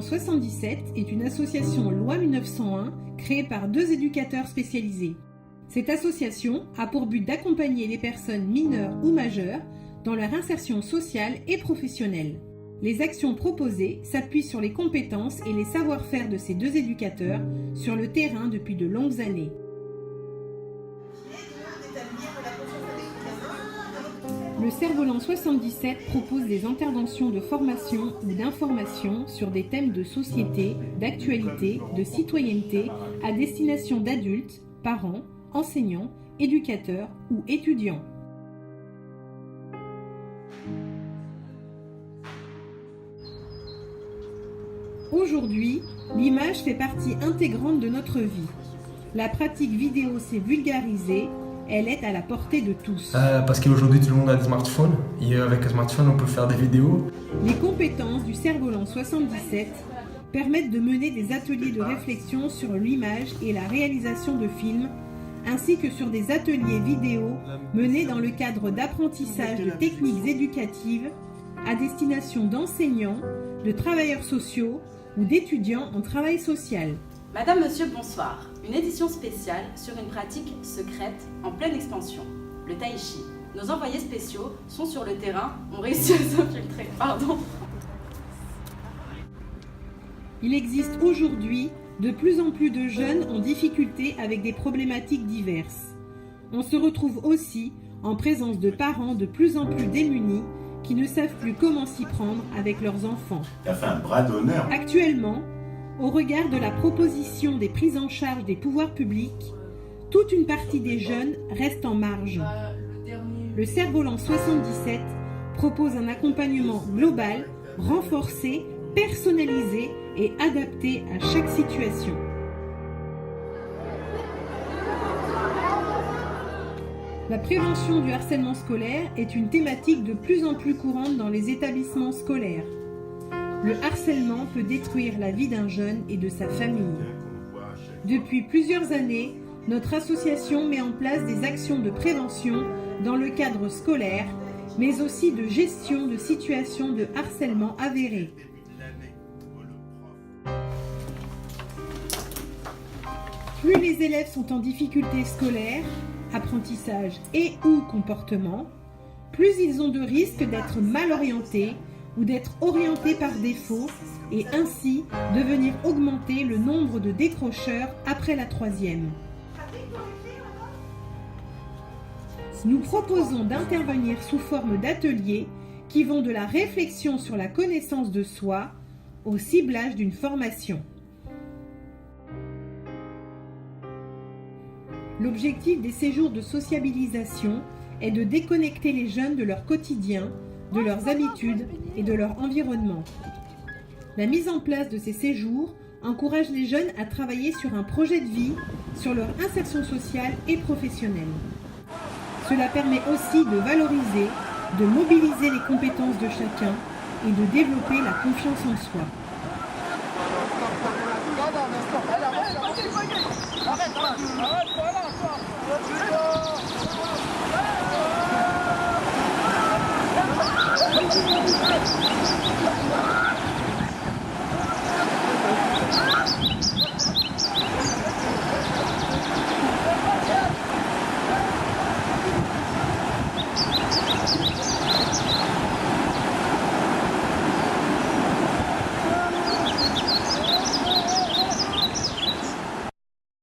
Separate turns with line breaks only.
77 est une association loi 1901 créée par 2 éducateurs spécialisés. Cette association a pour but d'accompagner les personnes mineures ou majeures dans leur insertion sociale et professionnelle. Les actions proposées s'appuient sur les compétences et les savoir-faire de ces 2 éducateurs sur le terrain depuis de longues années. Le Cerf-Volant 77 propose des interventions de formation ou d'information sur des thèmes de société, d'actualité, de citoyenneté à destination d'adultes, parents, enseignants, éducateurs ou étudiants. Aujourd'hui, l'image fait partie intégrante de notre vie. La pratique vidéo s'est vulgarisée. Elle est à la portée de tous.
Parce qu'aujourd'hui, tout le monde a des smartphones. Et avec un smartphone, on peut faire des vidéos.
Les compétences du Cerf-Volant 77 permettent de mener des ateliers de réflexion sur l'image et la réalisation de films, ainsi que sur des ateliers vidéo menés dans le cadre d'apprentissage de techniques éducatives à destination d'enseignants, de travailleurs sociaux ou d'étudiants en travail social.
Madame, Monsieur, bonsoir. Une édition spéciale sur une pratique secrète en pleine expansion, le tai chi. Nos envoyés spéciaux sont sur le terrain, ont réussi à s'infiltrer.
Il existe aujourd'hui de plus en plus de jeunes en difficulté avec des problématiques diverses. On se retrouve aussi en présence de parents de plus en plus démunis qui ne savent plus comment s'y prendre avec leurs enfants.
T'as fait un bras d'honneur.
Actuellement, au regard de la proposition des prises en charge des pouvoirs publics, toute une partie des jeunes reste en marge. Le Cerf-Volant 77 propose un accompagnement global, renforcé, personnalisé et adapté à chaque situation. La prévention du harcèlement scolaire est une thématique de plus en plus courante dans les établissements scolaires. Le harcèlement peut détruire la vie d'un jeune et de sa famille. Depuis plusieurs années, notre association met en place des actions de prévention dans le cadre scolaire, mais aussi de gestion de situations de harcèlement avérées. Plus les élèves sont en difficulté scolaire, apprentissage et ou comportement, plus ils ont de risques d'être mal orientés ou d'être orientés par défaut et ainsi de venir augmenter le nombre de décrocheurs après la 3e. Nous proposons d'intervenir sous forme d'ateliers qui vont de la réflexion sur la connaissance de soi au ciblage d'une formation. L'objectif des séjours de sociabilisation est de déconnecter les jeunes de leur quotidien, de leurs habitudes et de leur environnement. La mise en place de ces séjours encourage les jeunes à travailler sur un projet de vie, sur leur insertion sociale et professionnelle. Cela permet aussi de valoriser, de mobiliser les compétences de chacun et de développer la confiance en soi. Arrête,